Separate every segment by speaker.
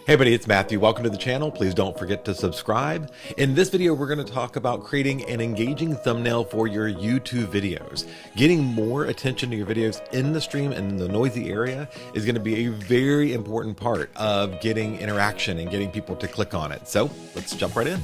Speaker 1: Hey buddy, it's Matthew. Welcome to the channel. Please don't forget to subscribe. In this video, we're going to talk about creating an engaging thumbnail for your YouTube videos. Getting more attention to your videos in the stream and in the noisy area is going to be a very important part of getting interaction and getting people to click on it. So let's jump right in.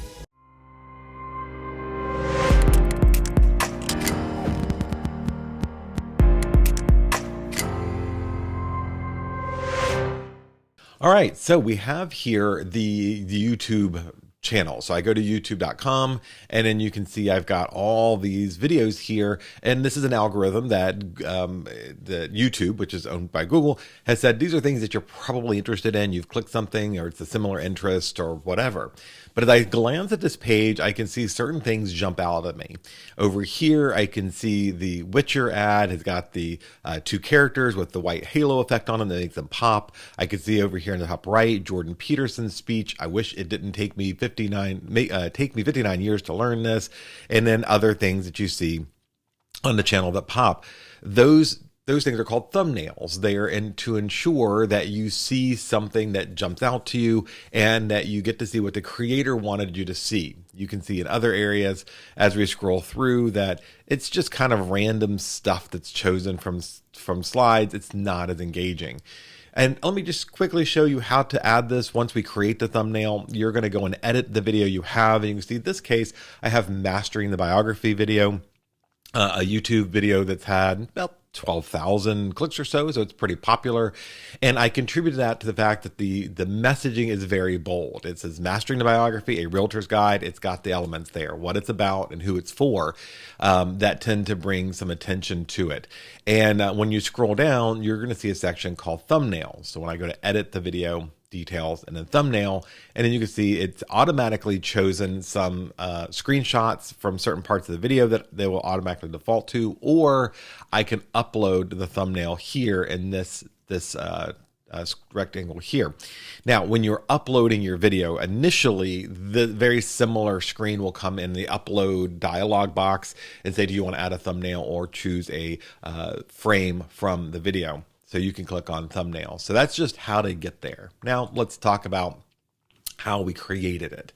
Speaker 1: All right, so we have here the YouTube channel. So I go to youtube.com and then you can see I've got all these videos here. And this is an algorithm that YouTube, which is owned by Google, has said these are things that you're probably interested in. You've clicked something or it's a similar interest or whatever. But as I glance at this page, I can see certain things jump out at me. Over here, I can see the Witcher ad has got the two characters with the white halo effect on them that makes them pop. I can see over here in the top right, Jordan Peterson's speech. I wish it didn't take me 59 years to learn this. And then other things that you see on the channel that pop. Those things are called thumbnails. They are in to ensure that you see something that jumps out to you and that you get to see what the creator wanted you to see. You can see in other areas as we scroll through that it's just kind of random stuff that's chosen from slides. It's not as engaging. And let me just quickly show you how to add this. Once we create the thumbnail, you're going to go and edit the video you have. And you can see in this case, I have Mastering the Biography video, a YouTube video that's had about 12,000 clicks or so it's pretty popular. And I contributed that to the fact that the messaging is very bold. It says Mastering the Biography, a realtor's guide. It's got the elements there, what it's about and who it's for, that tend to bring some attention to it. And when you scroll down, you're going to see a section called thumbnails. So when I go to edit the video, details, and then thumbnail, and then you can see it's automatically chosen some screenshots from certain parts of the video that they will automatically default to, or I can upload the thumbnail here in this rectangle here. Now, when you're uploading your video, initially the very similar screen will come in the upload dialog box and say, do you want to add a thumbnail or choose a frame from the video? So you can click on thumbnail. So that's just how to get there. Now let's talk about how we created it.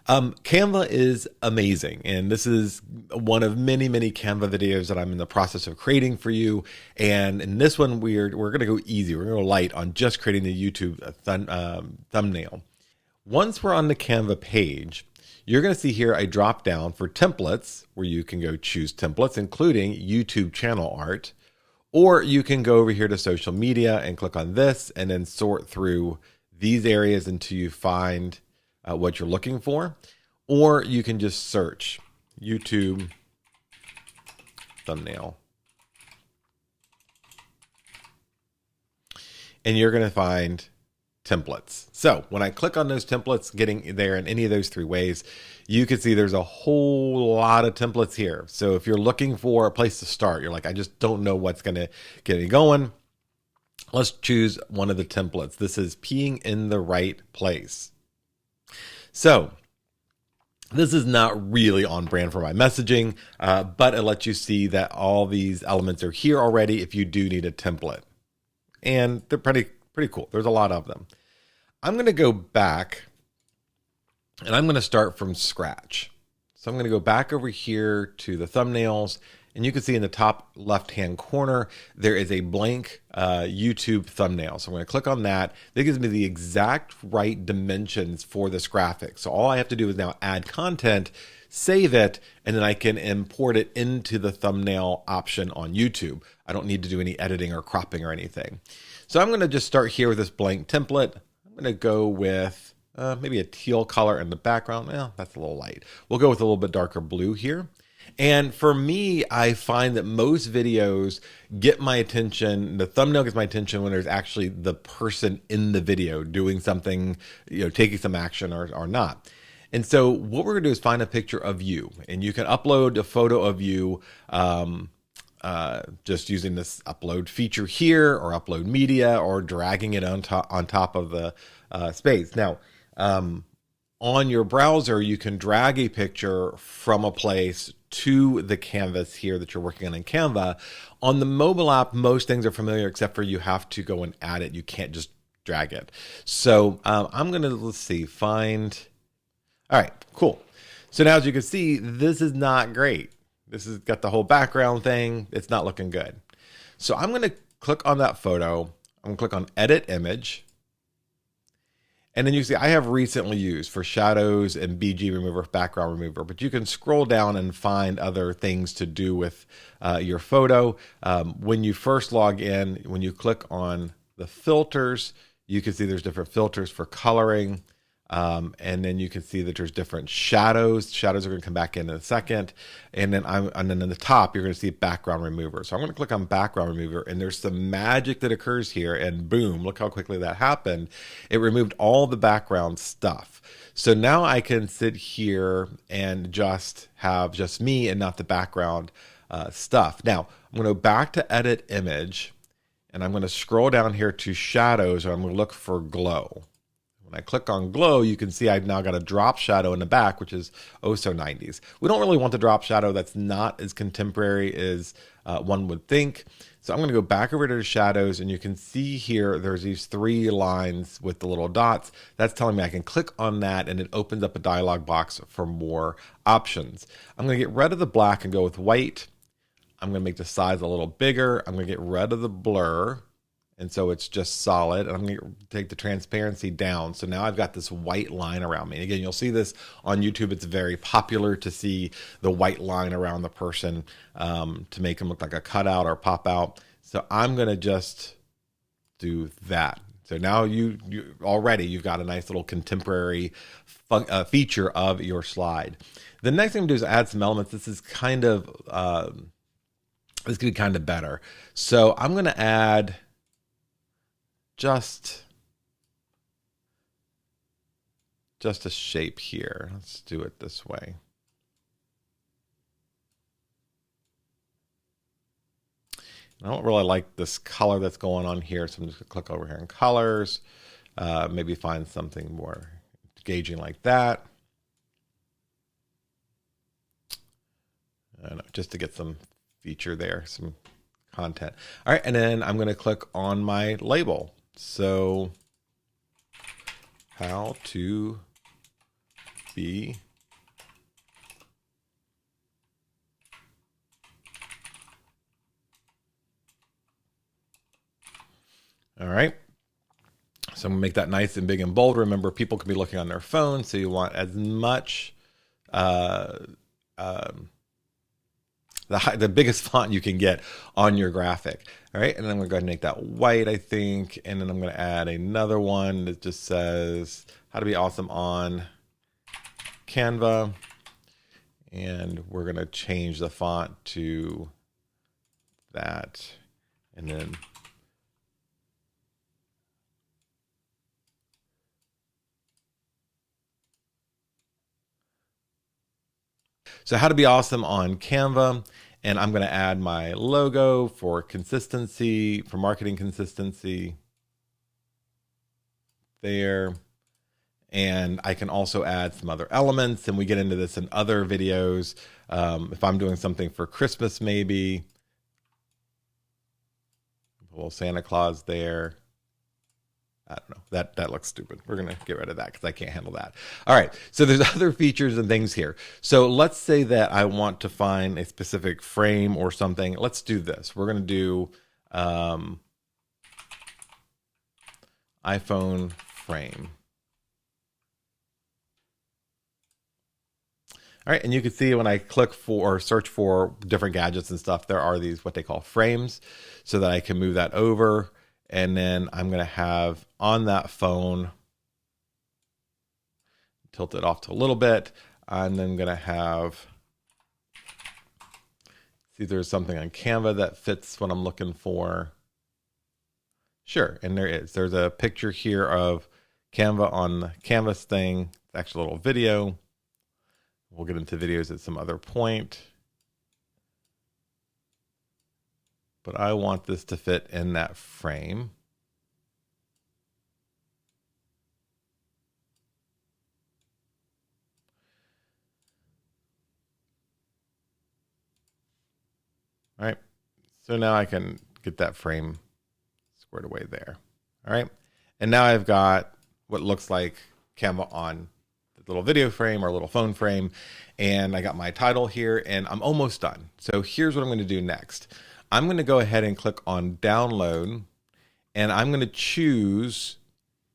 Speaker 1: Canva is amazing. And this is one of many, many Canva videos that I'm in the process of creating for you. And in this one, we're going to go easy. We're going to go light on just creating the YouTube thumbnail. Once we're on the Canva page, you're going to see here a drop down for templates where you can go choose templates, including YouTube channel art. Or you can go over here to social media and click on this and then sort through these areas until you find what you're looking for. Or you can just search YouTube thumbnail. And you're going to find templates. So when I click on those templates, getting there in any of those three ways, you can see there's a whole lot of templates here. So if you're looking for a place to start, you're like, I just don't know what's going to get me going. Let's choose one of the templates. This is peeing in the right place. So this is not really on brand for my messaging, but it lets you see that all these elements are here already if you do need a template. And they're pretty cool. There's a lot of them. I'm going to go back and I'm going to start from scratch. So I'm going to go back over here to the thumbnails, and you can see in the top left-hand corner, there is a blank YouTube thumbnail. So I'm going to click on that. That gives me the exact right dimensions for this graphic. So all I have to do is now add content, save it, and then I can import it into the thumbnail option on YouTube. I don't need to do any editing or cropping or anything. So I'm going to just start here with this blank template. I'm going to go with maybe a teal color in the background. Well, that's a little light. We'll go with a little bit darker blue here. And for me, I find that most videos get my attention, the thumbnail gets my attention when there's actually the person in the video doing something, taking some action or not. And so what we're going to do is find a picture of you, and you can upload a photo of you just using this upload feature here, or upload media, or dragging it on top of the space. Now, on your browser, you can drag a picture from a place to the canvas here that you're working on in Canva. On the mobile app, most things are familiar, except for you have to go and add it. You can't just drag it. So I'm going to, let's see, find, all right, cool. So now as you can see, this is not great. This has got the whole background thing. It's not looking good. So I'm going to click on that photo. I'm going to click on Edit Image. And then you see I have recently used for shadows and BG remover, background remover, but you can scroll down and find other things to do with your photo. When you first log in, when you click on the filters, you can see there's different filters for coloring. And then you can see that there's different shadows. Shadows are going to come back in a second. And then in the top, you're going to see background remover. So I'm going to click on background remover, and there's some magic that occurs here. And boom, look how quickly that happened. It removed all the background stuff. So now I can sit here and just have just me and not the background stuff. Now I'm going to go back to Edit Image, and I'm going to scroll down here to Shadows, and I'm going to look for Glow. When I click on Glow, you can see I've now got a drop shadow in the back, which is oh so 90s. We don't really want the drop shadow that's not as contemporary as one would think. So I'm going to go back over to the shadows, and you can see here there's these 3 lines with the little dots. That's telling me I can click on that, and it opens up a dialog box for more options. I'm going to get rid of the black and go with white. I'm going to make the size a little bigger. I'm going to get rid of the blur. And so it's just solid. And I'm going to take the transparency down. So now I've got this white line around me. And again, you'll see this on YouTube. It's very popular to see the white line around the person to make them look like a cutout or pop out. So I'm going to just do that. So now you've got a nice little contemporary feature of your slide. The next thing I'm going to do is add some elements. This is kind of, this could be kind of better. So I'm going to add just a shape here. Let's do it this way. I don't really like this color that's going on here, so I'm just gonna click over here in colors, maybe find something more engaging like that. I don't know, just to get some feature there, some content. All right, and then I'm going to click on my label. So, how to be all right. So I'm going to make that nice and big and bold. Remember, people can be looking on their phone, so you want as much the biggest font you can get on your graphic. All right, and then I'm going to go ahead and make that white, I think, and then I'm going to add another one that just says how to be awesome on Canva, and we're going to change the font to that, and then so how to be awesome on Canva. And I'm going to add my logo for consistency, for marketing consistency there. And I can also add some other elements, and we get into this in other videos. If I'm doing something for Christmas, maybe a little Santa Claus there. I don't know, that looks stupid. We're going to get rid of that because I can't handle that. All right, so there's other features and things here. So let's say that I want to find a specific frame or something. Let's do this. We're going to do iPhone frame. All right, and you can see when I click for or search for different gadgets and stuff, there are these what they call frames, so that I can move that over. And then I'm going to have on that phone, tilt it off to a little bit. And then I'm going to have, see if there's something on Canva that fits what I'm looking for. Sure, and there is. There's a picture here of Canva on the Canvas thing. It's actually a little video. We'll get into videos at some other point. But I want this to fit in that frame. All right, so now I can get that frame squared away there. All right, And now I've got what looks like Canva on the little video frame or little phone frame. And I got my title here and I'm almost done. So here's what I'm going to do next. I'm going to go ahead and click on download and I'm going to choose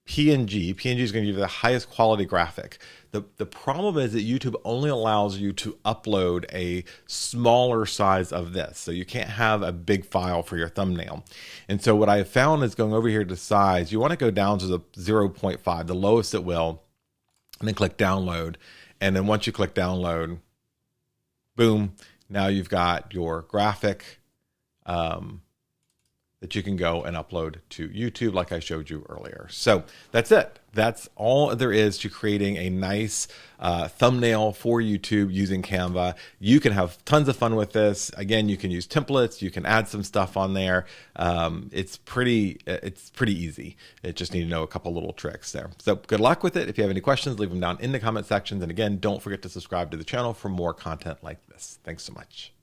Speaker 1: PNG. PNG is going to give you the highest quality graphic. The problem is that YouTube only allows you to upload a smaller size of this. So you can't have a big file for your thumbnail. And so what I have found is going over here to size, you want to go down to the 0.5, the lowest it will, and then click download. And then once you click download, boom, now you've got your graphic that you can go and upload to YouTube like I showed you earlier. So that's it. That's all there is to creating a nice thumbnail for YouTube using Canva. You can have tons of fun with this. Again, you can use templates. You can add some stuff on there. It's pretty easy. It just need to know a couple little tricks there. So good luck with it. If you have any questions, leave them down in the comment sections. And again, don't forget to subscribe to the channel for more content like this. Thanks so much.